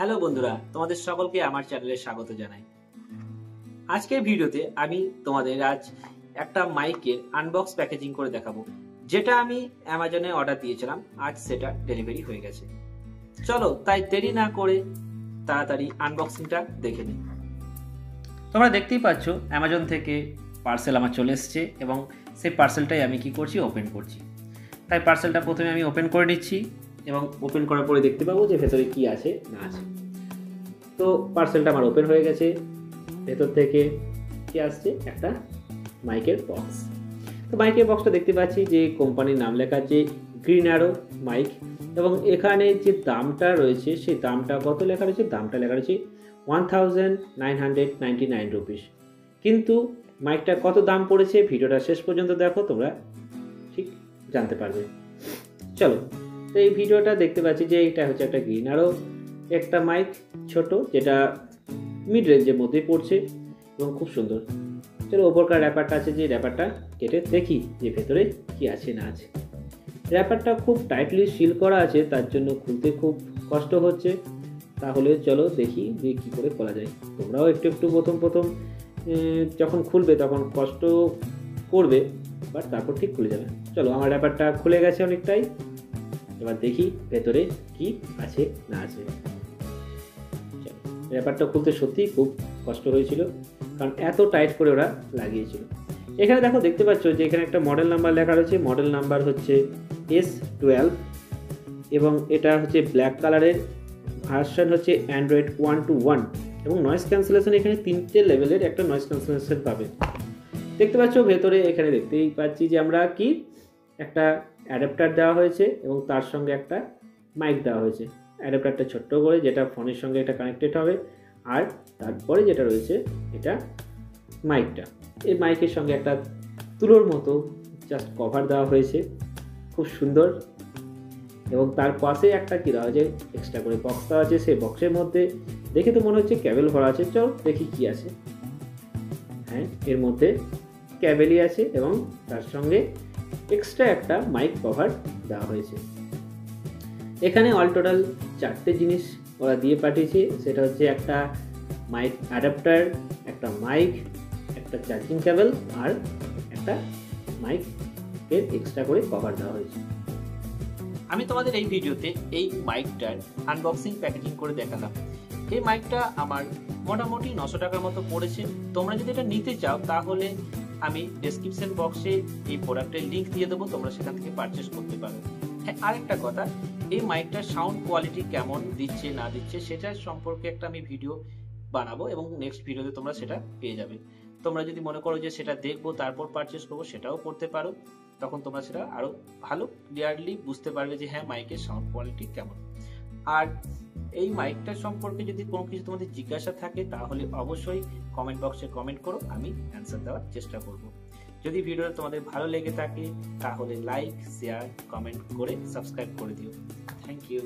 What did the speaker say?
Hello বন্ধুরা, তোমাদের সকলকে আমার চ্যানেলে স্বাগত জানাই। আজকের ভিডিওতে আমি তোমাদের আজ একটা মাইকের আনবক্স প্যাকেজিং করে দেখাবো, যেটা আমি অ্যামাজনে অর্ডার দিয়েছিলাম। আজ সেটা ডেলিভারি হয়ে গেছে। চলো তাই দেরি না করে তাড়াতাড়ি আনবক্সিংটা দেখে নিই। তোমরা দেখতেই পাচ্ছ অ্যামাজন থেকে পার্সেল আমার চলে এসেছে এবং সেই পার্সেলটাই আমি কি করছি, ওপেন করছি। তাই পার্সেলটা প্রথমে আমি ওপেন করে নিচ্ছি এবং ওপেন করার পরে দেখতে পাবো যে ভেতরে কি আছে না আছে। তো পার্সেলটা আমার ওপেন হয়ে গেছে। ভেতর থেকে কি আসছে, একটা মাইকের বক্স। তো মাইকের বক্সটা দেখতে পাচ্ছি যে কোম্পানির নাম লেখা আছে গ্রিন অ্যারো মাইক, এবং এখানে যে দামটা রয়েছে সেই দামটা কত লেখা রয়েছে, দামটা লেখা রয়েছে 1999 রুপিস। কিন্তু মাইকটা কত দাম পড়েছে ভিডিওটা শেষ পর্যন্ত দেখো, তোমরা ঠিক জানতে পারবে। চলো, তো এই ভিডিওটা দেখতে পাচ্ছি যে এটা হচ্ছে একটা গ্রিন অ্যারো একটা মাইক, ছোট, যেটা মিড রেঞ্জের মধ্যে পড়ছে এবং খুব সুন্দর। চলো, ওপরকার র্যাপারটা আছে, যে র্যাপারটা কেটে দেখি যে ভেতরে কি আছে না আছে। র্যাপারটা খুব টাইটলি সিল করা আছে, তার জন্য খুলতে খুব কষ্ট হচ্ছে। তাহলে চলো দেখি যে কী করে খোলা যায়। তোমরাও একটু প্রথম যখন খুলবে তখন কষ্ট করবে, বাট তারপর ঠিক খুলে যাবে। চলো, আমার র্যাপারটা খুলে গেছে অনেকটাই। এবার দেখি ভেতরে কি আছে না আছে। র্যাপারটা খুলতে সত্যিই খুব কষ্ট হয়েছিল, কারণ এত টাইট করে ওরা লাগিয়েছিল। এখানে দেখো, দেখতে পাচ্ছ যে এখানে একটা মডেল নাম্বার লেখা রয়েছে। মডেল নাম্বার হচ্ছে S12 এবং এটা হচ্ছে ব্ল্যাক কালারের। ভার্সন হচ্ছে অ্যান্ড্রয়েড 1.1 এবং নয়েজ ক্যান্সেলেশন এখানে 3টে লেভেলের একটা নয়েজ ক্যান্সেলেশন পাবে। দেখতে পাচ্ছ ভেতরে, এখানে দেখতেই পাচ্ছি যে আমরা কি একটা অ্যাডাপ্টার দেওয়া হয়েছে এবং তার সঙ্গে একটা মাইক দেওয়া হয়েছে। অ্যাডাপ্টারটা ছোট্ট করে, যেটা ফোনের সঙ্গে এটা কানেক্টেড হবে, আর তারপরে যেটা রয়েছে এটা মাইকটা। এই মাইকের সঙ্গে একটা তুলোর মতো জাস্ট কভার দেওয়া হয়েছে, খুব সুন্দর। এবং তার পাশে একটা কী দেওয়া হয়েছে, এক্সট্রা করে বক্স দেওয়া আছে। সেই বক্সের মধ্যে দেখে তো মনে হচ্ছে ক্যাবেল ভরা আছে। চল দেখি কি আছে। হ্যাঁ, এর মধ্যে ক্যাবেলই আছে এবং তার সঙ্গে এক্সট্রা একটা মাইক কভার দেওয়া হয়েছে। এখানে অল টোটাল 4টে জিনিস ওরা দিয়ে পাঠিয়েছে। সেটা হচ্ছে একটা মাইক অ্যাডাপ্টার, একটা মাইক, একটা চার্জিং কেবল, আর একটা মাইকের এক্সট্রা করে কভার দেওয়া হয়েছে। আমি তোমাদের এই ভিডিওতে এই মাইকটার আনবক্সিং প্যাকেজিং করে দেখালাম। এই মাইকটা আমার মোটামুটি 900 টাকার মতো পড়েছে। তোমরা যদি এটা নিতে চাও তাহলে আমি ডেসক্রিপশন বক্সে এই প্রোডাক্টের লিঙ্ক দিয়ে দেবো, তোমরা সেখান থেকে পারচেস করতে পারো। হ্যাঁ, আরেকটা কথা, এই মাইকটার সাউন্ড কোয়ালিটি কেমন দিচ্ছে না দিচ্ছে সেটার সম্পর্কে একটা আমি ভিডিও বানাবো এবং নেক্সট ভিডিওতে তোমরা সেটা পেয়ে যাবে। তোমরা যদি মনে করো যে সেটা দেখবো তারপর পারচেস করবো, সেটাও করতে পারো। তখন তোমরা সেটা আরো ভালো ক্লিয়ারলি বুঝতে পারবে যে হ্যাঁ, মাইকের সাউন্ড কোয়ালিটি কেমন। আর এই মাইকটার সম্পর্কে যদি কোনো কিছু তোমাদের জিজ্ঞাসা থাকে তাহলে অবশ্যই কমেন্ট বক্সে কমেন্ট করো, আমি অ্যান্সার দেওয়ার চেষ্টা করব। যদি ভিডিওটা তোমাদের ভালো লেগে থাকে তাহলে লাইক, শেয়ার, কমেন্ট করে সাবস্ক্রাইব করে দিও। Thank you.